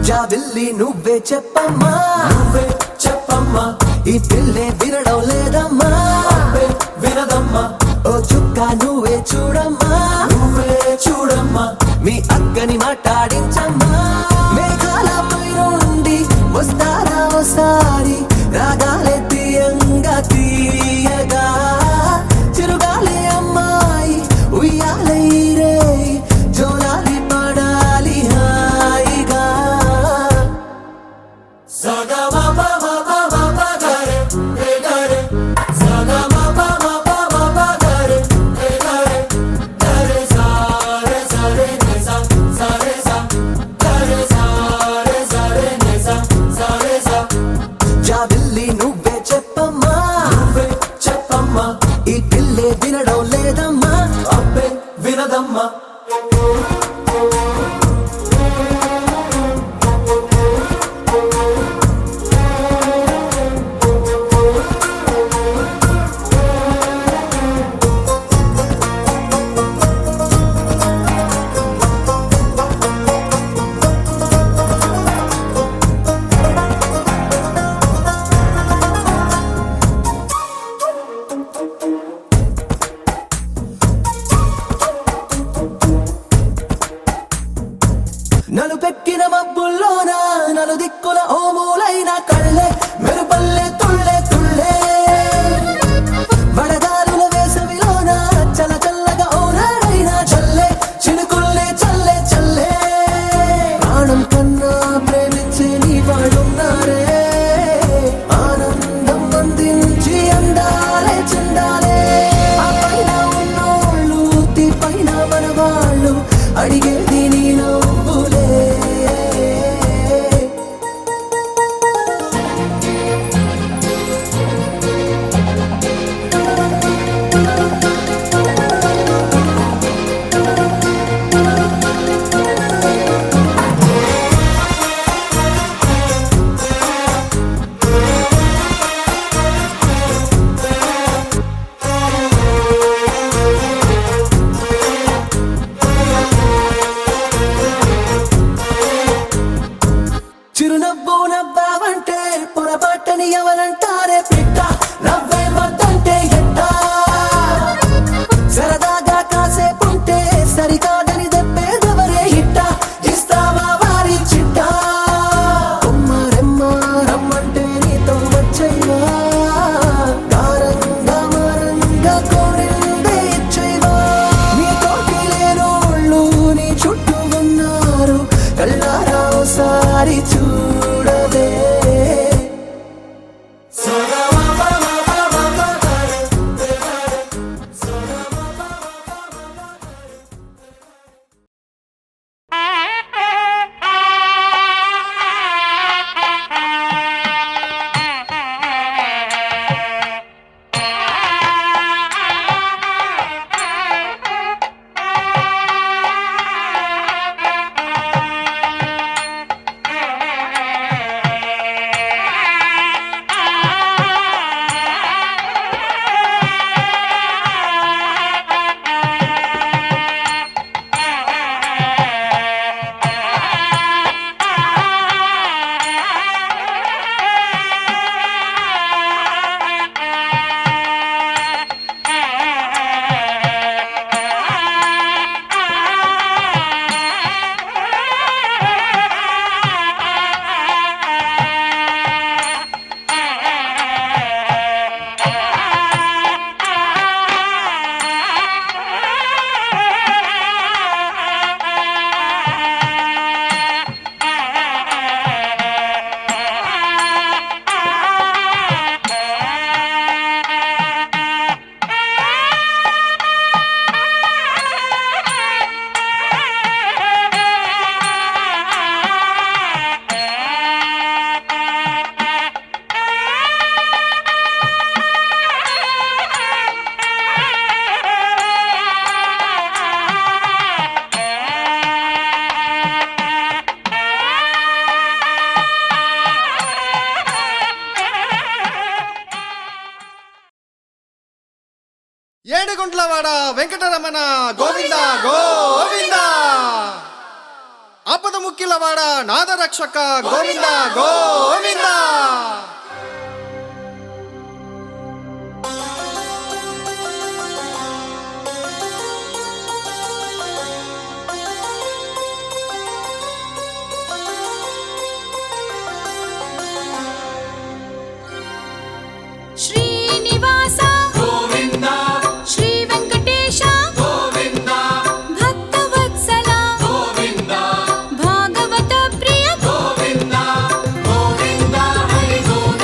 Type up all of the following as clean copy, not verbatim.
జాబిల్లి నువ్వే చెప్పమ్మా, నువ్వే చెప్పమ్మా, ఈ పిల్లే వినడం లేదమ్మా, వినదమ్మా. ఓ చుక్క నువ్వే చూడమ్మా, నువ్వే చూడమ్మా, మీ అక్కని మాట్లాడించమ్మా. మేఘాల పై నుండి వస్తారా ఓసారి, రాగాలే తీయంగా తీయగా, చిరుగాలే అమ్మాయి ఉయ్యాలే రే, జోలాలి పడాలి హాయిగా. జాబిల్లి నువ్వే చెప్పమ్మా, నువ్వే చెప్పమ్మా, ఈ పిల్లే వినడం లేదమ్మా, అబ్బే వినదమ్మా. నలుపెక్కిన మబ్బుల్లోన నలుదిక్కుల ఓ మూలైన కళ్ళే మెరుపల్లె తుళ్ళే తుళ్ళే, వడగాలుల వేసవిలోన చల్ల చల్లగా ఓ నాడైనా చల్లే, చినుకుల్లే చల్లే చల్లే. ప్రాణం కన్నా ప్రేమించే నీ వాడున్నారే, ఆనందం అందించి అందాలే చెందాలే. ఆ పైన ఉన్నోళ్ళు తీ పైన మన వాళ్ళు, అడిగేది నీ నవ్వులే. ఏడుకొండ్లవాడ వెంకటరమణ గోవింద గోవింద. ఆపద ముక్కిలవాడ నాదరక్షక గోవింద గోవింద. శ్రీనివాస గోవింద శ్రీ వెంకటేశ గోవింద భక్తవత్సల గోవింద భాగవత ప్రియ గోవింద గోవింద హరి గోవింద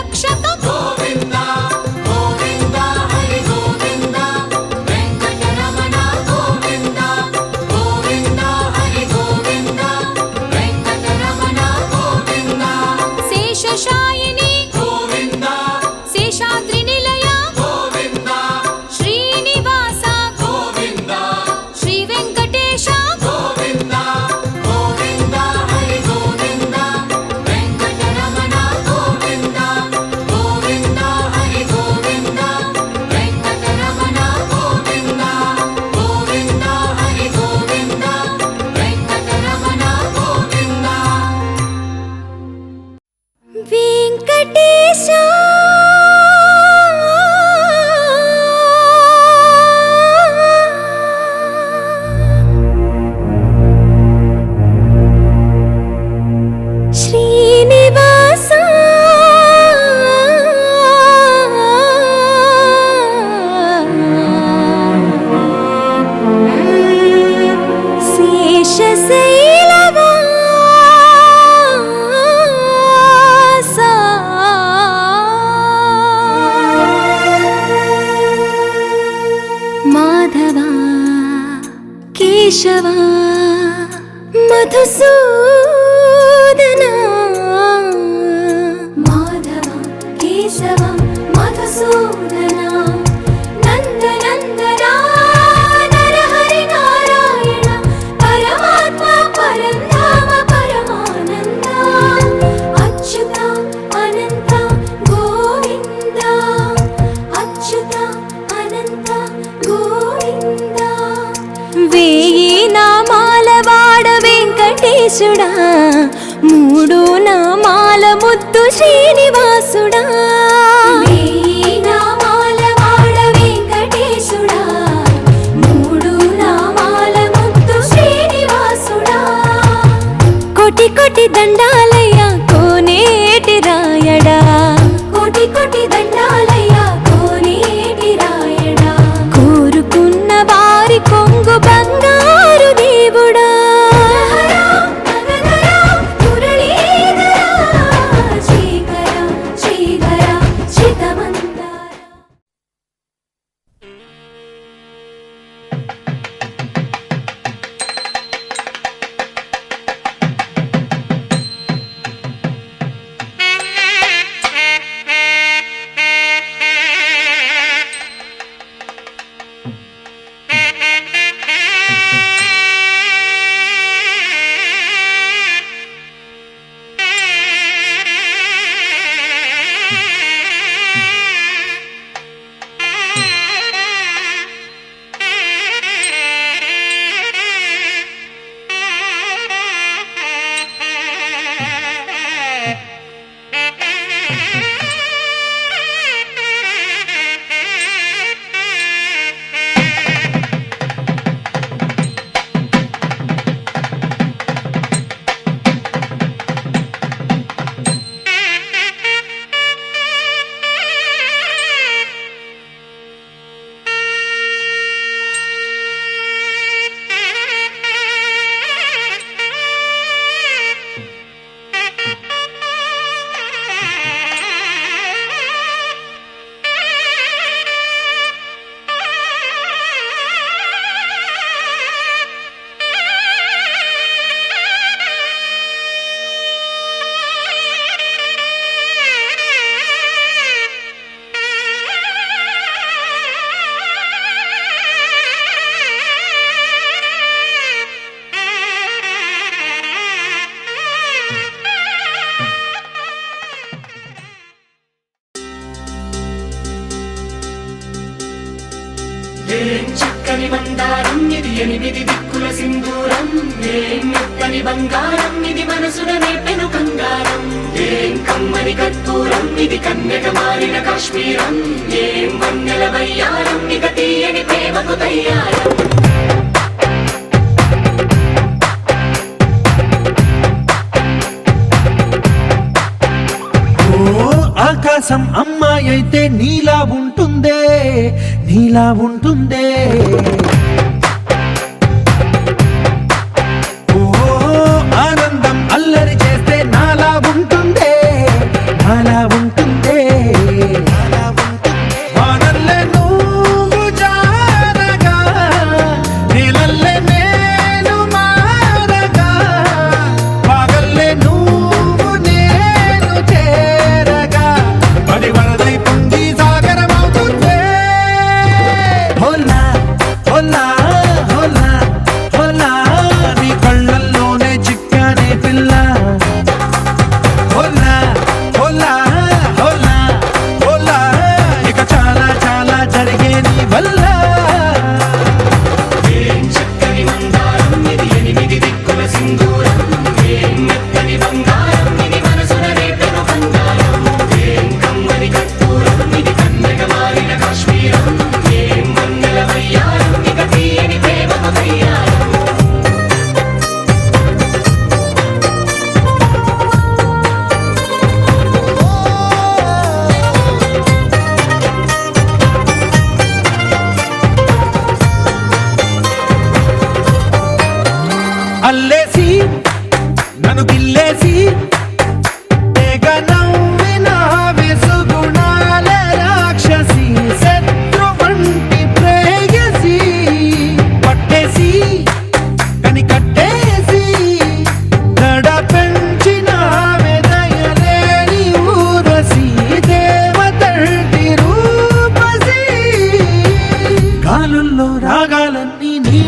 రక్షక గోవింద గోవింద హరి గోవింద వెంకటరమణ గోవింద గోవింద హరి గోవింద వెంకటరమణ గోవింద శేషశాయిని గోవింద శేషాద్రి నిలయ గోవింద శ్రీనివాస గోవింద శ్రీ వెంకటేశ గోవింద గోవింద హరి గోవింద వెంకటరమణ గోవింద గోవింద హరి గోవింద వెంకటరమణ గోవింద గోవింద హరి గోవింద వెంకటరమణ గోవింద వెంకటేశ శ్రీనివాస మాధవ కేశవ మధుసూదన మాధవ కేశవ మధుసూదన నందనందన నరహరి నారాయణ పరమాత్మ పరంధామ పరమానంద అచ్యుత అనంత గోవింద అచ్యుత అనంత గోవింద వేయి నామాల వాడ వెంకటేశుడా మూడు నామాల ముద్దు శ్రీనివాసుడా వేయి నామాల వాడ వెంకటేశుడా మూడు నామాల ముద్దు శ్రీనివాసుడా కోటి కోటి దండాలయ్యా కోనేటి రాయడా కోటి కోటి దండాలయ్యా కోనేటి రాయడా కోరుకున్న వారి కొంగు బంగారు దేవుడా శ్రీకర శ్రీకర చితమందార ఏం చక్కని మందారం ఇది ఎనిమిది దిక్కుల సింధూరం ఏం మెత్తని బంగారం ఇది మనసున నేపెను కంగారం ఏం కమ్మని కర్పూరం ఇది కన్యక మారిన కాశ్మీరం ఏం వన్నెల వయ్యారం ఇక తీయని ప్రేమకు తయ్యారం ఆకాశం అమ్మాయి అయితే నీలా ఉంటుందే నీలా ఉంటుందే ఓ ఆనందం అల్లరి చేస్తే నాలా ఉంటుందే నాలా ఉంటుందే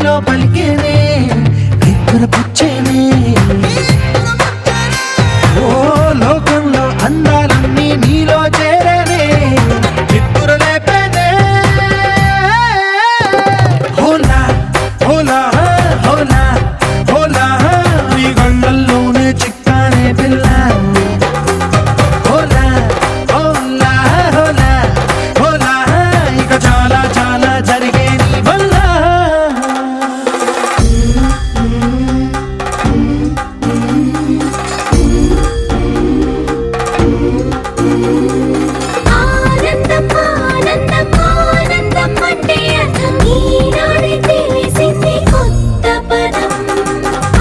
నీలో పలికేనే నిద్ర పుచ్చేనే ఓ లోకంలో అందాలన్నీ నీలో చేరేనే నిద్ర లేపేనే హోలా హోలా హోలా హోలా నీ గంగల్లోనే చిక్కానే పిల్ల హోలా హోలా హోలా హోలా ఇక చాలా చాలా జరిగే నీ వల్ల ఆనందం ఆనందం ఆనందం అంటే అర్థం ఈనాడే తెలిసింది కొత్త పదం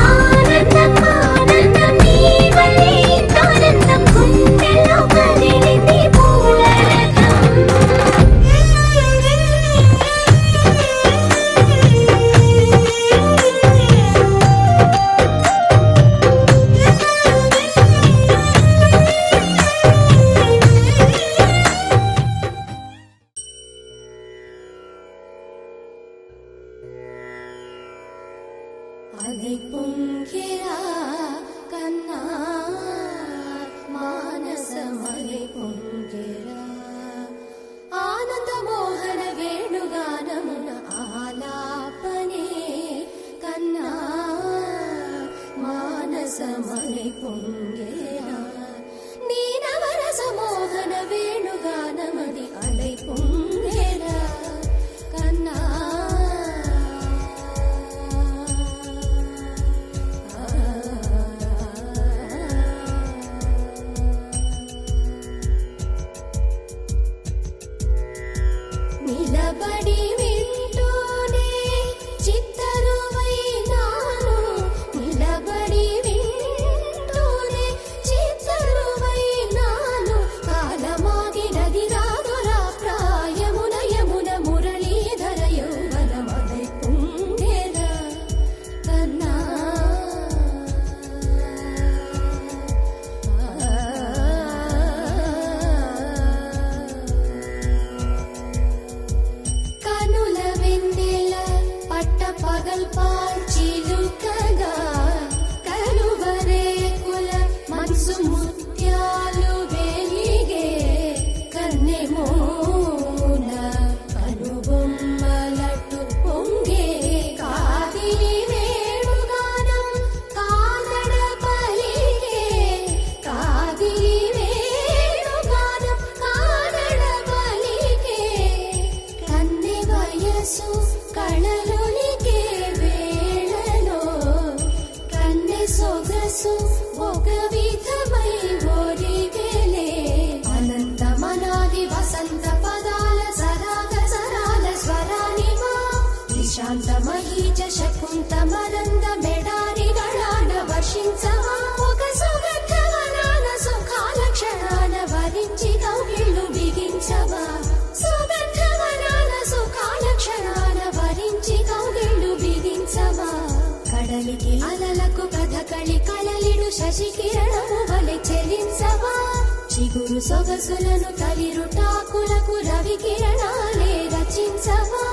ఆనందం ఆనందం నీ వల్లే ఇంత ఆనందం గుండెల్లో కదిలింది అలై పొంగిరా కన్నా మానసమలై పొంగిరా ఆనంద మోహన వేణుగానమున ఆలాపనే కన్నా మానసమలై పొంగిరా నీ నవరస మోహన వేణుగానమది అలై పొంగిరా కన్నా నిలబడి వింటూనే చిత్తరువైనాను నిలబడి వింటూనే చిత్తరువైనాను కాలమాగినది రాదురా ప్రాయమున యమున మురళీధర యౌవనమదై పుంగెరా కన్నా కనుల వెన్నెల పట్ట పగల్ పాల్చిలుకగా కలువరేకుల మనసు ముత్యాలు వెలిగే కన్నెమోన కనుబొమ్మలట్టు పొంగే కాదిలి వేణుగానం కాదడ పలిగే కాదిలి వేణుగానం కాదడ పలిగే కన్నె వయసు కళలులికే వేళలో కన్నె సొగసు ఒక విధమై ఒరిగెలే అనంతమనాది వసంత పదాల సరాగ సరాల స్వరానివా నిశాంతమహీచ శకుంత మరంద మెడారి గళాన వర్షించవా ఒక సుగంధవనాన సుఖాల క్షణాన వరించి కౌగిళ్ళు బిగించవా సుగంధవనాన సుఖాల క్షణాన వరించి కౌగిళ్ళు బిగించవా కడలికి అలలకు కథకళి కలలిడు శశి కిరణము వలె చెలించవా చిగురు సొగసులను తలిరుటాకులకు రవి కిరణాలే రచించవా